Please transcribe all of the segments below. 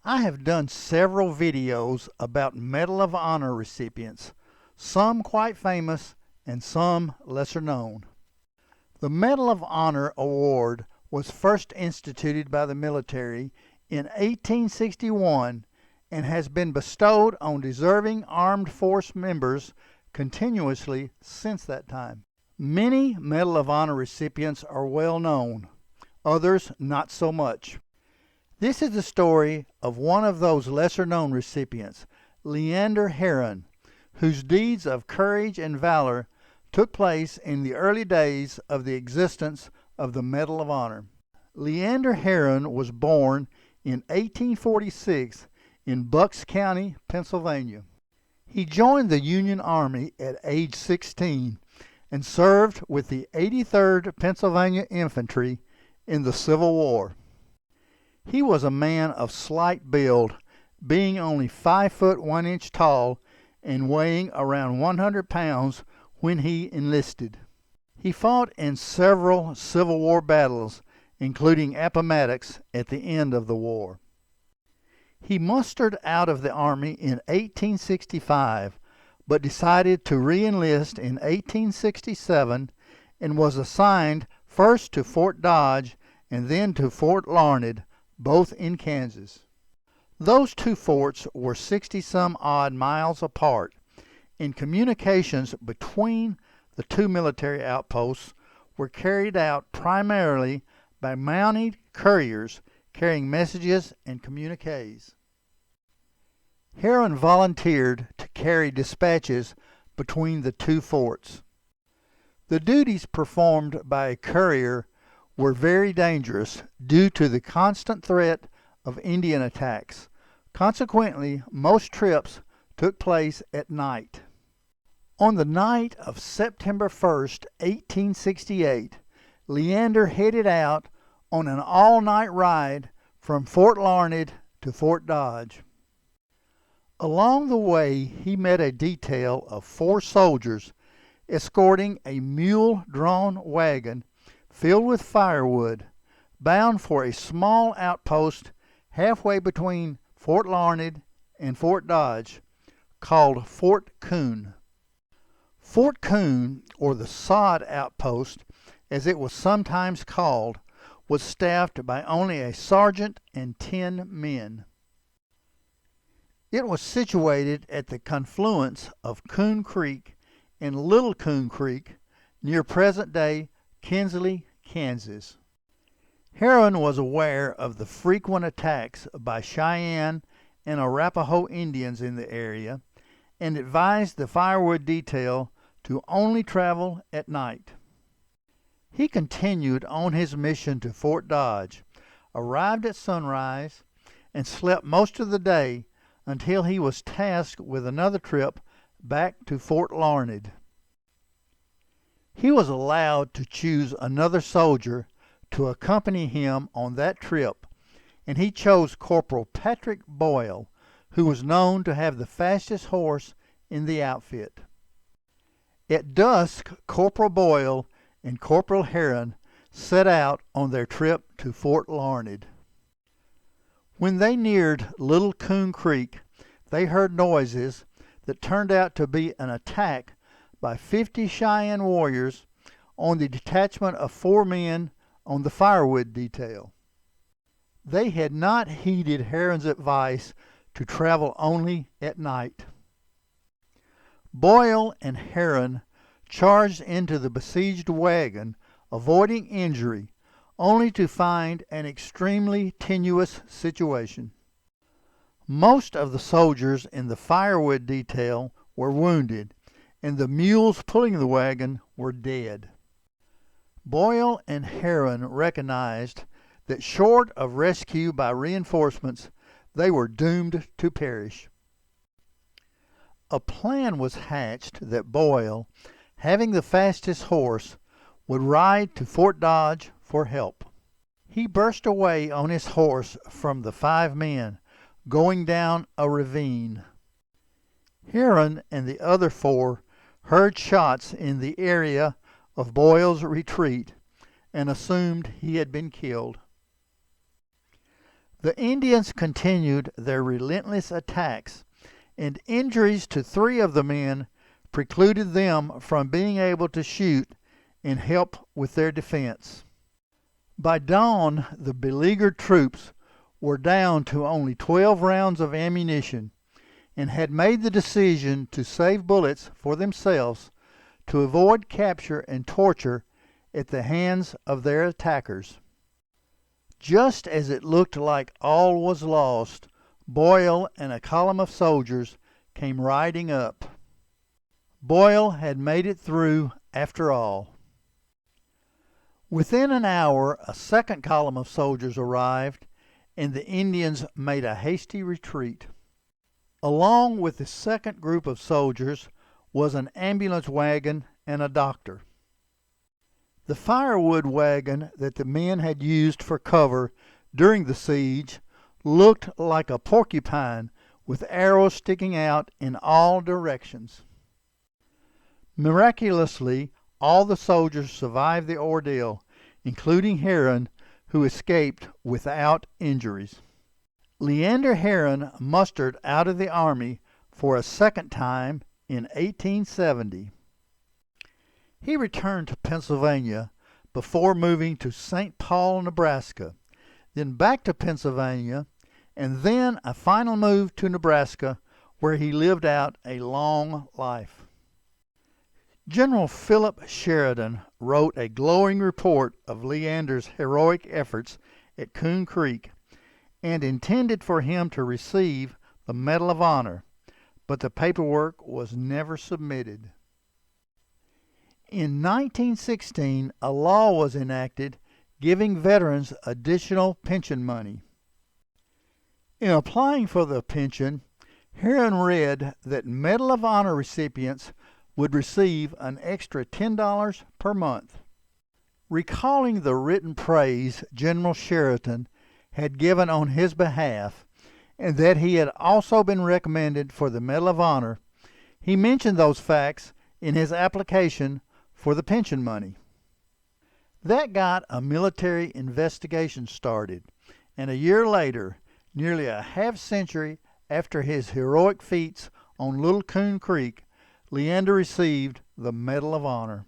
I have done several videos about Medal of Honor recipients, some quite famous and some lesser known. The Medal of Honor award was first instituted by the military in 1861 and has been bestowed on deserving armed force members continuously since that time. Many Medal of Honor recipients are well known, others not so much. This is the story of one of those lesser-known recipients, Leander Herron, whose deeds of courage and valor took place in the early days of the existence of the Medal of Honor. Leander Herron was born in 1846 in Bucks County, Pennsylvania. He joined the Union Army at age 16 and served with the 83rd Pennsylvania Infantry in the Civil War. He was a man of slight build, being only 5 foot 1 inch tall and weighing around 100 pounds when he enlisted. He fought in several Civil War battles, including Appomattox at the end of the war. He mustered out of the Army in 1865, but decided to re-enlist in 1867 and was assigned first to Fort Dodge and then to Fort Larned, both in Kansas. Those two forts were 60-some odd miles apart, and communications between the two military outposts were carried out primarily by mounted couriers carrying messages and communiques. Herron volunteered to carry dispatches between the two forts. The duties performed by a courier were very dangerous due to the constant threat of Indian attacks. Consequently, most trips took place at night. On the night of September 1st, 1868, Leander headed out on an all-night ride from Fort Larned to Fort Dodge. Along the way, he met a detail of 4 soldiers escorting a mule-drawn wagon filled with firewood, bound for a small outpost halfway between Fort Larned and Fort Dodge, called Fort Coon. Fort Coon, or the Sod Outpost, as it was sometimes called, was staffed by only a sergeant and 10 men. It was situated at the confluence of Coon Creek and Little Coon Creek near present-day Kinsley, Kansas. Herron was aware of the frequent attacks by Cheyenne and Arapaho Indians in the area and advised the firewood detail to only travel at night. He continued on his mission to Fort Dodge, arrived at sunrise, and slept most of the day until he was tasked with another trip back to Fort Larned. He was allowed to choose another soldier to accompany him on that trip, and he chose Corporal Patrick Boyle, who was known to have the fastest horse in the outfit. At dusk, Corporal Boyle and Corporal Herron set out on their trip to Fort Larned. When they neared Little Coon Creek, they heard noises that turned out to be an attack by 50 Cheyenne warriors on the detachment of 4 men on the firewood detail. They had not heeded Herron's advice to travel only at night. Boyle and Herron charged into the besieged wagon, avoiding injury, only to find an extremely tenuous situation. Most of the soldiers in the firewood detail were wounded, and the mules pulling the wagon were dead. Boyle and Herron recognized that short of rescue by reinforcements, they were doomed to perish. A plan was hatched that Boyle, having the fastest horse, would ride to Fort Dodge for help. He burst away on his horse from the 5 men, going down a ravine. Herron and the other 4 heard shots in the area of Boyle's retreat and assumed he had been killed. The Indians continued their relentless attacks, and injuries to 3 of the men precluded them from being able to shoot and help with their defense. By dawn, the beleaguered troops were down to only 12 rounds of ammunition and had made the decision to save bullets for themselves to avoid capture and torture at the hands of their attackers. Just as it looked like all was lost, Boyle and a column of soldiers came riding up. Boyle had made it through after all. Within an hour, a second column of soldiers arrived, and the Indians made a hasty retreat. Along with the second group of soldiers was an ambulance wagon and a doctor. The firewood wagon that the men had used for cover during the siege looked like a porcupine with arrows sticking out in all directions. Miraculously, all the soldiers survived the ordeal, including Herron, who escaped without injuries. Leander Herron mustered out of the Army for a second time in 1870. He returned to Pennsylvania before moving to St. Paul, Nebraska, then back to Pennsylvania, and then a final move to Nebraska, where he lived out a long life. General Philip Sheridan wrote a glowing report of Leander's heroic efforts at Coon Creek and intended for him to receive the Medal of Honor, but the paperwork was never submitted. In 1916, a law was enacted giving veterans additional pension money. In applying for the pension, Herron read that Medal of Honor recipients would receive an extra $10 per month. Recalling the written praise General Sheridan had given on his behalf, and that he had also been recommended for the Medal of Honor, he mentioned those facts in his application for the pension money. That got a military investigation started, and a year later, nearly a half-century after his heroic feats on Little Coon Creek, Leander received the Medal of Honor.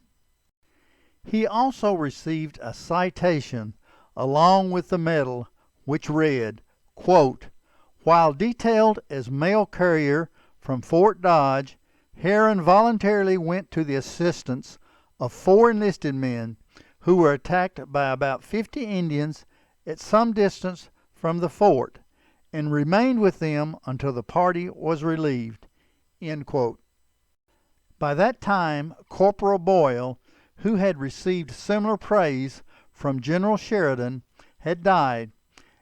He also received a citation along with the medal, which read, quote, "While detailed as mail courier from Fort Dodge, Herron voluntarily went to the assistance of 4 enlisted men who were attacked by about 50 Indians at some distance from the fort, and remained with them until the party was relieved." End quote. By that time, Corporal Boyle, who had received similar praise from General Sheridan, had died,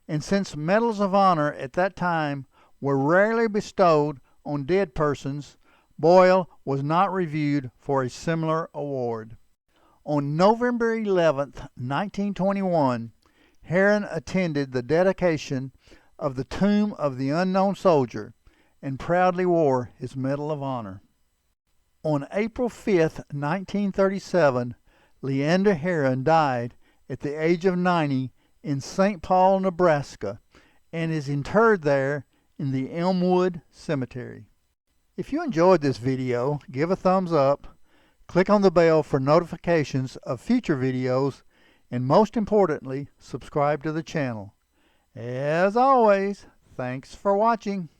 and since medals of honor at that time were rarely bestowed on dead persons, Boyle was not reviewed for a similar award. On November 11, 1921, Herron attended the dedication of the Tomb of the Unknown Soldier and proudly wore his Medal of Honor. On April 5, 1937, Leander Herron died at the age of 90 in St. Paul, Nebraska, and is interred there in the Elmwood Cemetery. If you enjoyed this video, give a thumbs up, click on the bell for notifications of future videos, and most importantly, subscribe to the channel. As always, thanks for watching.